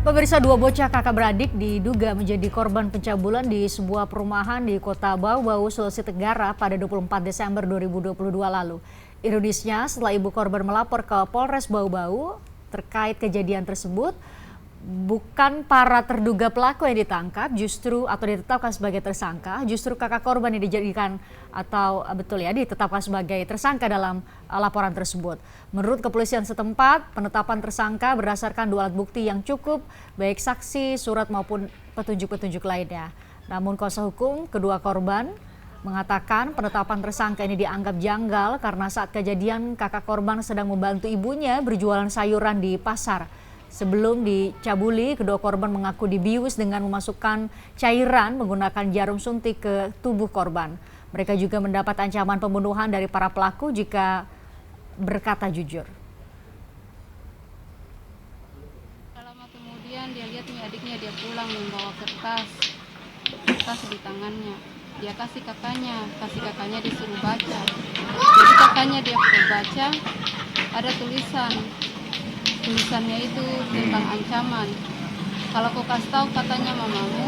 Pemirsa, dua bocah kakak beradik diduga menjadi korban pencabulan di sebuah perumahan di Kota Bau-Bau, Sulawesi Tenggara pada 24 Desember 2022 lalu. Ironisnya, setelah ibu korban melapor ke Polres Bau-Bau terkait kejadian tersebut, bukan para terduga pelaku yang ditangkap atau ditetapkan sebagai tersangka, justru kakak korban yang dijadikan ditetapkan sebagai tersangka dalam laporan tersebut. Menurut kepolisian setempat, penetapan tersangka berdasarkan dua alat bukti yang cukup, baik saksi, surat maupun petunjuk-petunjuk lainnya. Namun kuasa hukum kedua korban mengatakan penetapan tersangka ini dianggap janggal karena saat kejadian kakak korban sedang membantu ibunya berjualan sayuran di pasar. Sebelum dicabuli, kedua korban mengaku dibius dengan memasukkan cairan menggunakan jarum suntik ke tubuh korban. Mereka juga mendapat ancaman pembunuhan dari para pelaku jika berkata jujur. Lama kemudian dia lihat adiknya, dia pulang membawa kertas di tangannya. Dia kasih kakaknya disuruh baca. Jadi kakaknya dia baca, ada tulisannya itu tentang ancaman. Kalau kau kasih tahu katanya mamamu,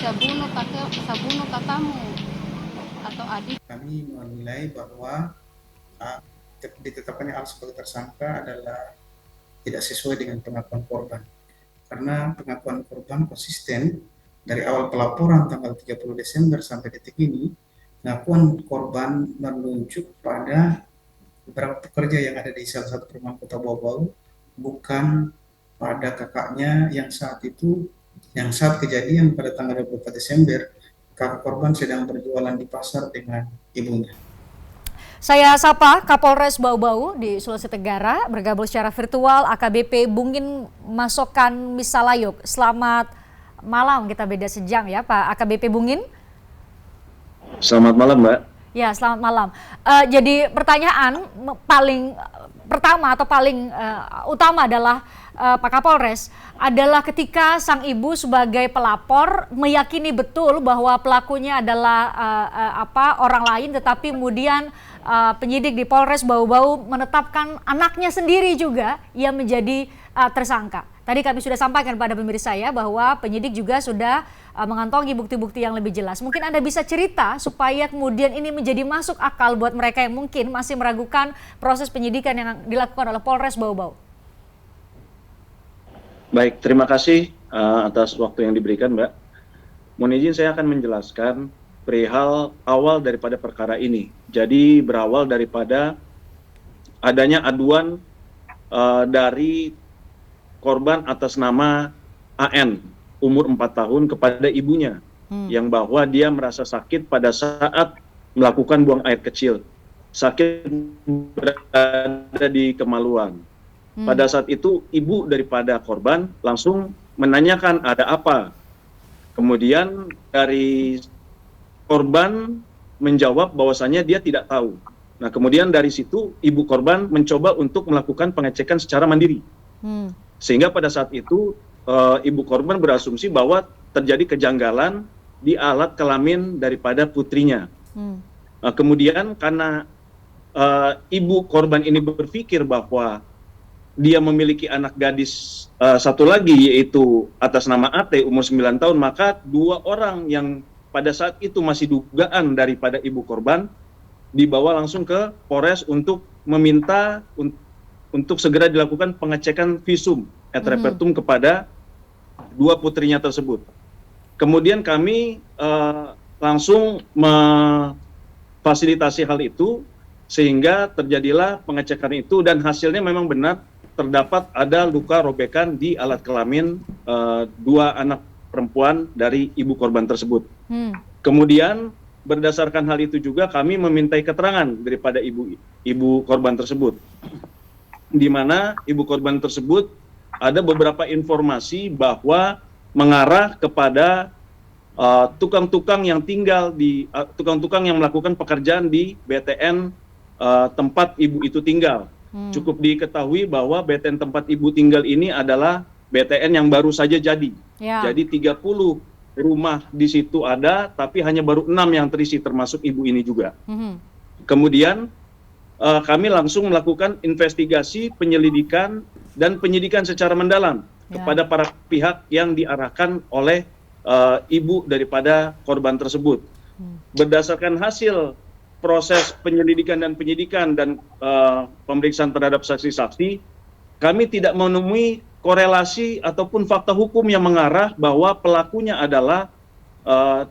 sabunuh katamu atau adik. Kami menilai bahwa ditetapkannya Al sebagai tersangka adalah tidak sesuai dengan pengakuan korban. Karena pengakuan korban konsisten dari awal pelaporan tanggal 30 Desember sampai detik ini, pengakuan korban menunjuk pada beberapa pekerja yang ada di salah satu perumahan Kota Bau-Bau, bukan pada kakaknya yang saat kejadian pada tanggal 24 Desember kakak korban sedang berjualan di pasar dengan ibunya. Saya sapa Kapolres Bau-Bau di Sulawesi Tenggara, bergabung secara virtual AKBP Bungin Masokan Misalayuk. Selamat malam, kita beda sejam ya Pak AKBP Bungin. Selamat malam Mbak. Ya, selamat malam. Jadi pertanyaan paling pertama atau paling utama adalah Pak Kapolres, adalah ketika sang ibu sebagai pelapor meyakini betul bahwa pelakunya adalah orang lain, tetapi kemudian penyidik di Polres Bau-Bau menetapkan anaknya sendiri juga yang menjadi tersangka. Tadi kami sudah sampaikan pada pemirsa ya bahwa penyidik juga sudah mengantongi bukti-bukti yang lebih jelas. Mungkin Anda bisa cerita supaya kemudian ini menjadi masuk akal buat mereka yang mungkin masih meragukan proses penyidikan yang dilakukan oleh Polres Bau-Bau. Baik, terima kasih atas waktu yang diberikan Mbak. Mohon izin saya akan menjelaskan perihal awal daripada perkara ini. Jadi berawal daripada adanya aduan dari korban atas nama AN, umur 4 tahun kepada ibunya, yang bahwa dia merasa sakit pada saat melakukan buang air kecil. Sakit berada di kemaluan. Pada saat itu ibu daripada korban langsung menanyakan ada apa. Kemudian dari korban menjawab bahwasannya dia tidak tahu. Nah kemudian dari situ ibu korban mencoba untuk melakukan pengecekan secara mandiri. Sehingga pada saat itu ibu korban berasumsi bahwa terjadi kejanggalan di alat kelamin daripada putrinya. Kemudian karena ibu korban ini berpikir bahwa dia memiliki anak gadis satu lagi, yaitu atas nama AT umur 9 tahun, maka dua orang yang pada saat itu masih dugaan daripada ibu korban dibawa langsung ke Polres untuk meminta untuk segera dilakukan pengecekan visum et repertum kepada dua putrinya tersebut. Kemudian kami langsung memfasilitasi hal itu sehingga terjadilah pengecekan itu, dan hasilnya memang benar terdapat ada luka robekan di alat kelamin dua anak perempuan dari ibu korban tersebut. Kemudian berdasarkan hal itu juga kami memintai keterangan daripada ibu korban tersebut, di mana ibu korban tersebut ada beberapa informasi bahwa mengarah kepada tukang-tukang yang tukang-tukang yang melakukan pekerjaan di BTN tempat ibu itu tinggal. Cukup diketahui bahwa BTN tempat ibu tinggal ini adalah BTN yang baru saja jadi. Jadi 30 rumah di situ ada, tapi hanya baru 6 yang terisi termasuk ibu ini juga. Kemudian kami langsung melakukan investigasi, penyelidikan, dan penyidikan secara mendalam kepada para pihak yang diarahkan oleh ibu daripada korban tersebut. Berdasarkan hasil proses penyelidikan dan penyidikan dan pemeriksaan terhadap saksi-saksi, kami tidak menemui korelasi ataupun fakta hukum yang mengarah bahwa pelakunya adalah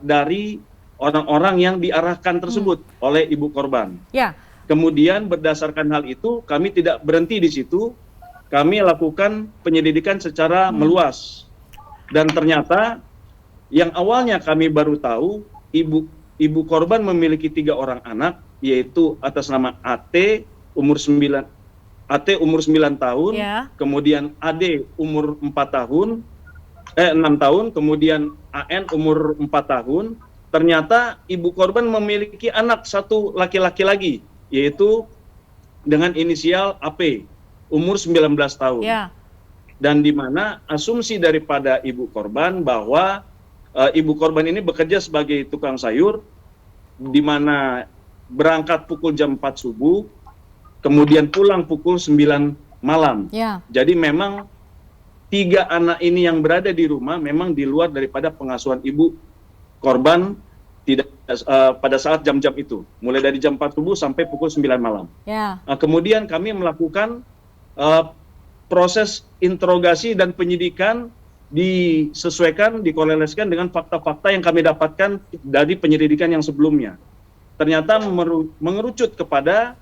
dari orang-orang yang diarahkan tersebut oleh ibu korban. Ya. Kemudian berdasarkan hal itu, kami tidak berhenti di situ, kami lakukan penyelidikan secara meluas. Dan ternyata yang awalnya kami baru tahu, ibu korban memiliki 3 orang anak, yaitu atas nama AT umur 9 tahun, kemudian AD umur 6 tahun, kemudian AN umur 4 tahun. Ternyata ibu korban memiliki anak satu laki-laki lagi, yaitu dengan inisial AP, umur 19 tahun. Dan di mana asumsi daripada ibu korban bahwa ibu korban ini bekerja sebagai tukang sayur, di mana berangkat pukul jam 4 subuh, kemudian pulang pukul 9 malam. Jadi memang 3 anak ini yang berada di rumah memang di luar daripada pengasuhan ibu korban tidak pada saat jam-jam itu, mulai dari jam 4 subuh sampai pukul 9 malam. Kemudian kami melakukan proses interogasi dan penyidikan disesuaikan, dikorelasikan dengan fakta-fakta yang kami dapatkan dari penyelidikan yang sebelumnya. Ternyata mengerucut kepada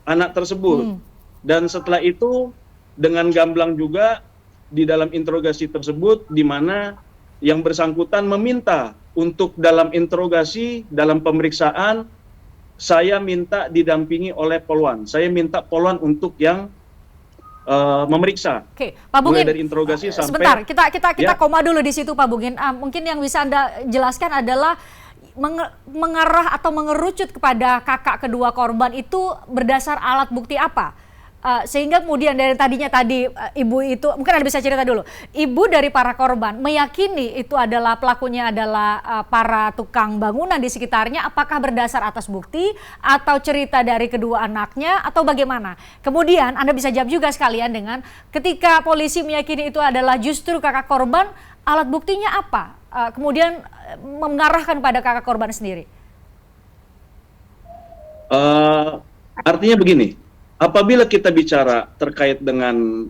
anak tersebut. Dan setelah itu dengan gamblang juga di dalam interogasi tersebut, di mana yang bersangkutan meminta untuk dalam interogasi, dalam pemeriksaan, saya minta didampingi oleh Polwan. Saya minta Polwan untuk yang memeriksa. Oke, Pak Bungin, mulai dari interogasi sampai sebentar, kita koma dulu di situ, Pak Bungin. Mungkin yang bisa Anda jelaskan adalah mengarah atau mengerucut kepada kakak kedua korban itu berdasar alat bukti apa? Sehingga kemudian dari ibu itu, mungkin Anda bisa cerita dulu, ibu dari para korban meyakini itu adalah pelakunya adalah para tukang bangunan di sekitarnya, apakah berdasar atas bukti atau cerita dari kedua anaknya atau bagaimana? Kemudian Anda bisa jawab juga sekalian dengan ketika polisi meyakini itu adalah justru kakak korban, alat buktinya apa? Kemudian mengarahkan pada kakak korban sendiri. Artinya begini, apabila kita bicara terkait dengan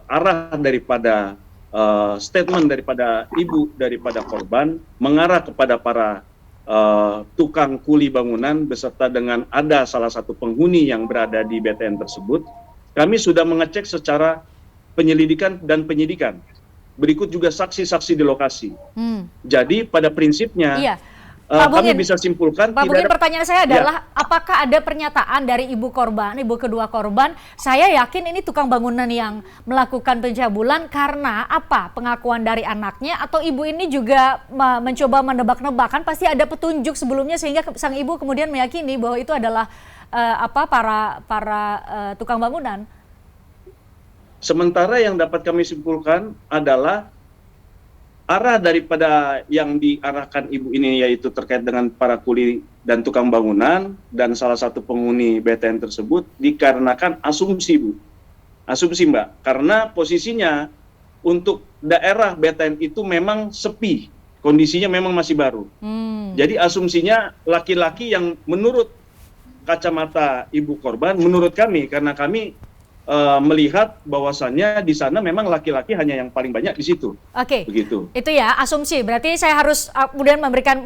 arah daripada statement daripada ibu daripada korban mengarah kepada para tukang kuli bangunan beserta dengan ada salah satu penghuni yang berada di BTN tersebut, kami sudah mengecek secara penyelidikan dan penyidikan. Berikut juga saksi-saksi di lokasi. Jadi pada prinsipnya kami bisa simpulkan. Pak Bungin, pertanyaan saya adalah apakah ada pernyataan dari ibu kedua korban, saya yakin ini tukang bangunan yang melakukan pencabulan karena apa? Pengakuan dari anaknya atau ibu ini juga mencoba menebak-nebak, kan pasti ada petunjuk sebelumnya sehingga sang ibu kemudian meyakini bahwa itu adalah para tukang bangunan. Sementara yang dapat kami simpulkan adalah arah daripada yang diarahkan ibu ini yaitu terkait dengan para kuli dan tukang bangunan dan salah satu penghuni BTN tersebut dikarenakan asumsi, Bu. Asumsi, Mbak. Karena posisinya untuk daerah BTN itu memang sepi. Kondisinya memang masih baru. Jadi asumsinya laki-laki yang menurut kacamata ibu korban, menurut kami, karena kami melihat bahwasannya di sana memang laki-laki hanya yang paling banyak di situ. Oke. Begitu. Itu ya asumsi. Berarti saya harus kemudian memberikan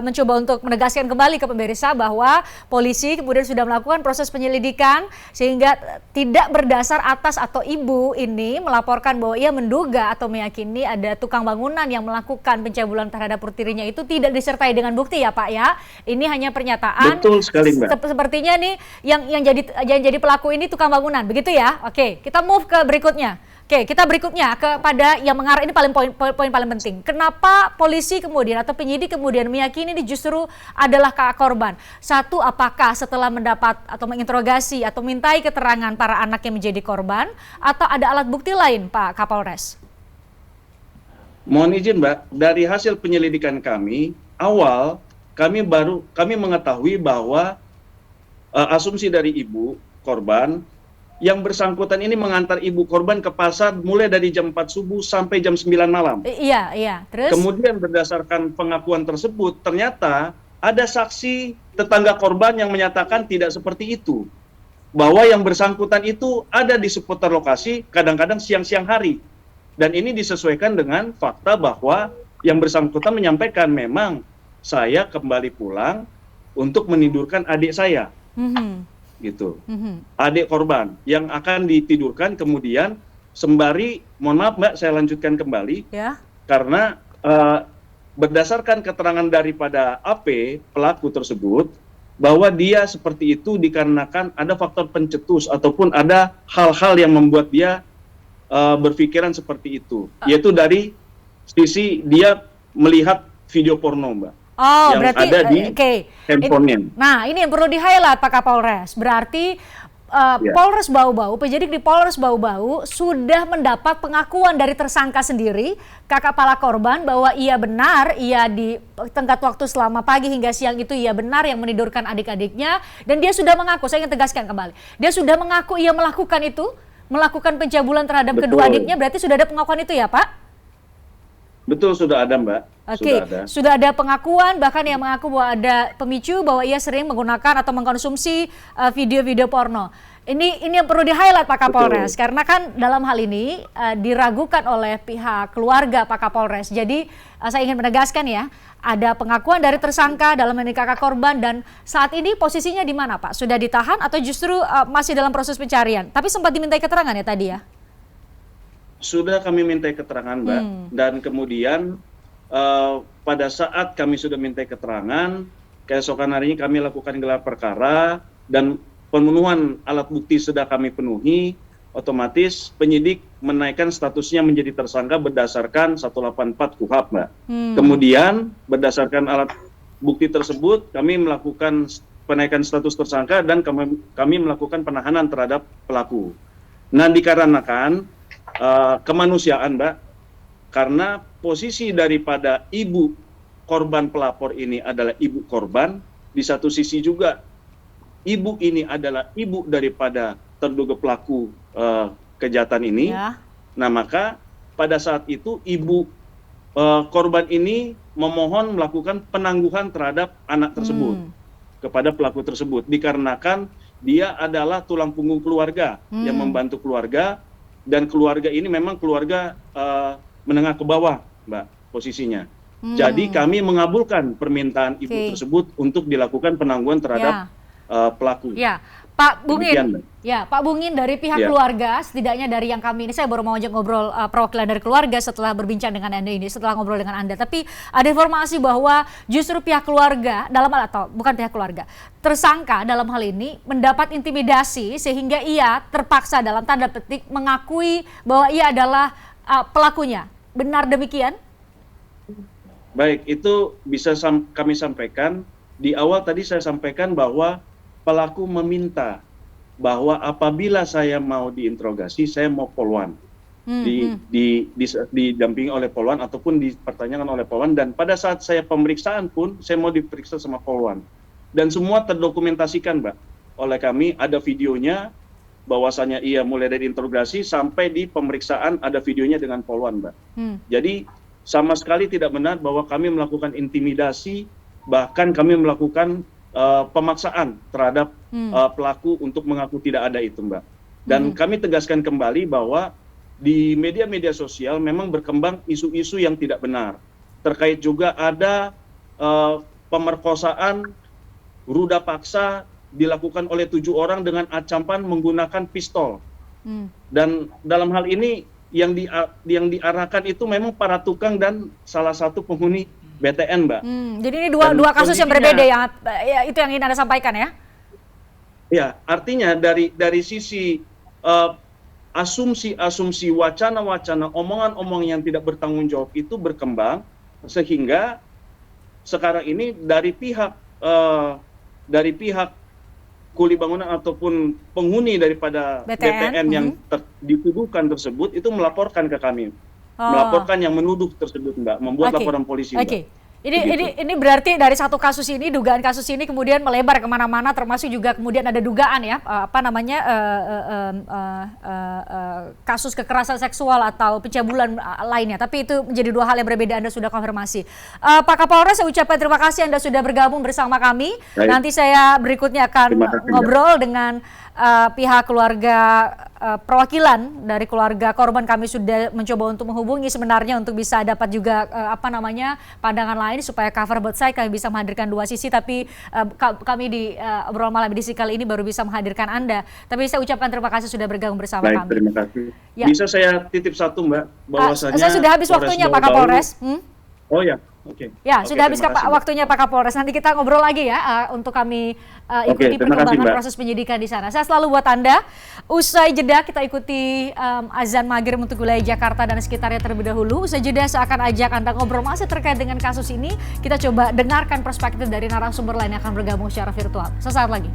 mencoba untuk menegaskan kembali ke pemirsa bahwa polisi kemudian sudah melakukan proses penyelidikan sehingga tidak berdasar atas atau ibu ini melaporkan bahwa ia menduga atau meyakini ada tukang bangunan yang melakukan pencabulan terhadap putirinya itu tidak disertai dengan bukti ya Pak ya. Ini hanya pernyataan. Betul sekali, Mbak. Sepertinya nih yang jadi pelaku ini tukang bangunan, begitu ya? Oke, kita move ke berikutnya. Oke, kita berikutnya kepada yang mengarah, ini poin paling penting. Kenapa polisi kemudian atau penyidik kemudian meyakini ini justru adalah kakak korban? Satu, apakah setelah mendapat atau menginterogasi atau mintai keterangan para anak yang menjadi korban, atau ada alat bukti lain, Pak Kapolres? Mohon izin, Mbak, dari hasil penyelidikan kami, awal kami mengetahui bahwa asumsi dari ibu korban yang bersangkutan ini mengantar ibu korban ke pasar mulai dari jam 4 subuh sampai jam 9 malam. Iya, iya. Terus? Kemudian berdasarkan pengakuan tersebut, ternyata ada saksi tetangga korban yang menyatakan tidak seperti itu. Bahwa yang bersangkutan itu ada di seputar lokasi, kadang-kadang siang-siang hari. Dan ini disesuaikan dengan fakta bahwa yang bersangkutan menyampaikan memang saya kembali pulang untuk menidurkan adik saya. Gitu. Adik korban yang akan ditidurkan, kemudian sembari, mohon maaf Mbak, saya lanjutkan kembali, Ya. karena berdasarkan keterangan daripada AP, pelaku tersebut, bahwa dia seperti itu dikarenakan ada faktor pencetus ataupun ada hal-hal yang membuat dia berpikiran seperti itu, yaitu dari sisi dia melihat video porno, Mbak. Oh, yang berarti ada di handphonenya. Nah, ini yang perlu di-highlight Pak Kapolres. Berarti Polres Bau-Bau, penyidik di Polres Bau-Bau sudah mendapat pengakuan dari tersangka sendiri, kakak kepala korban, bahwa ia benar, ia di tenggat waktu selama pagi hingga siang itu ia benar yang menidurkan adik-adiknya, dan dia sudah mengaku, saya ingin tegaskan kembali, dia sudah mengaku ia melakukan itu, melakukan pencabulan terhadap kedua adiknya, berarti sudah ada pengakuan itu ya Pak? Betul, sudah ada Mbak. Oke, sudah ada pengakuan, bahkan yang mengaku bahwa ada pemicu bahwa ia sering menggunakan atau mengkonsumsi video-video porno. Ini yang perlu di-highlight Pak Kapolres, karena kan dalam hal ini diragukan oleh pihak keluarga Pak Kapolres. Jadi saya ingin menegaskan ya, ada pengakuan dari tersangka dalam ini kakak korban, dan saat ini posisinya di mana Pak? Sudah ditahan atau justru masih dalam proses pencarian? Tapi sempat dimintai keterangan ya tadi ya? Sudah kami minta keterangan Mbak, dan kemudian pada saat kami sudah minta keterangan, keesokan harinya kami lakukan gelar perkara dan pemenuhan alat bukti sudah kami penuhi, otomatis penyidik menaikkan statusnya menjadi tersangka berdasarkan 184 KUHP Mbak. Kemudian berdasarkan alat bukti tersebut kami melakukan penaikan status tersangka dan kami melakukan penahanan terhadap pelaku. Nah, dikarenakan kemanusiaan Mbak, karena posisi daripada ibu korban pelapor ini adalah ibu korban, di satu sisi juga ibu ini adalah ibu daripada terduga pelaku kejahatan ini. Nah, maka pada saat itu ibu korban ini memohon melakukan penangguhan terhadap anak tersebut kepada pelaku tersebut, dikarenakan dia adalah tulang punggung keluarga yang membantu keluarga. Dan keluarga ini memang keluarga menengah ke bawah, Mbak, posisinya. Jadi kami mengabulkan permintaan ibu tersebut untuk dilakukan penangguhan terhadap pelaku. Ya, Pak Bungin. Ya, Pak Bungin, dari pihak keluarga, setidaknya dari yang kami ini, saya baru mau ajak ngobrol perwakilan dari keluarga setelah berbincang dengan Anda ini, setelah ngobrol dengan Anda. Tapi ada informasi bahwa justru pihak keluarga, atau bukan pihak keluarga, tersangka dalam hal ini mendapat intimidasi sehingga ia terpaksa dalam tanda petik mengakui bahwa ia adalah pelakunya. Benar demikian? Baik, itu bisa kami sampaikan. Di awal tadi saya sampaikan bahwa pelaku meminta bahwa apabila saya mau diinterogasi, saya mau poluan. Didampingi oleh poluan ataupun dipertanyakan oleh poluan, dan pada saat saya pemeriksaan pun saya mau diperiksa sama poluan. Dan semua terdokumentasikan, Mbak, oleh kami, ada videonya bahwasanya ia mulai dari interogasi sampai di pemeriksaan ada videonya dengan poluan, Mbak. Jadi sama sekali tidak benar bahwa kami melakukan intimidasi, bahkan kami melakukan pemaksaan terhadap pelaku untuk mengaku tidak ada itu, Mbak. Dan kami tegaskan kembali bahwa di media-media sosial memang berkembang isu-isu yang tidak benar. Terkait juga ada pemerkosaan, ruda paksa dilakukan oleh 7 orang dengan ancaman menggunakan pistol. Dan dalam hal ini yang diarahkan itu memang para tukang dan salah satu penghuni BTN, Mbak. Jadi ini dua kasus yang berbeda ya, itu yang ingin Anda sampaikan ya? Ya, artinya dari sisi asumsi-asumsi, wacana-wacana, omongan-omongan yang tidak bertanggung jawab itu berkembang, sehingga sekarang ini dari pihak kuli bangunan ataupun penghuni daripada BTN yang dituduhkan tersebut itu melaporkan ke kami. Melaporkan yang menuduh tersebut, Mbak, membuat laporan polisi, Mbak. Ini berarti dari satu kasus ini, dugaan kasus ini kemudian melebar kemana-mana, termasuk juga kemudian ada dugaan ya, kasus kekerasan seksual atau pencabulan lainnya. Tapi itu menjadi dua hal yang berbeda, Anda sudah konfirmasi. Pak Kapolres, saya ucapkan terima kasih Anda sudah bergabung bersama kami. Baik. Nanti saya berikutnya akan ngobrol dengan pihak keluarga, perwakilan dari keluarga korban. Kami sudah mencoba untuk menghubungi sebenarnya untuk bisa dapat juga pandangan lain supaya cover both side, kami bisa menghadirkan dua sisi, tapi kami di obrolan malam edisi kali ini baru bisa menghadirkan Anda. Tapi saya ucapkan terima kasih sudah bergabung bersama kami. Terima kasih. Ya. Bisa saya titip satu, Mbak, bahwasanya saya sudah habis waktunya Pak Kapolres. Oh ya, oke. Ya, sudah habis terima kasih, waktunya Pak Kapolres. Nanti kita ngobrol lagi ya untuk kami ikuti perkembangan proses penyidikan di sana. Saya selalu buat Anda. Usai jeda kita ikuti azan maghrib untuk wilayah Jakarta dan sekitarnya terlebih dahulu. Usai jeda saya akan ajak Anda ngobrol masih terkait dengan kasus ini. Kita coba dengarkan perspektif dari narasumber lain yang akan bergabung secara virtual. Sesaat lagi.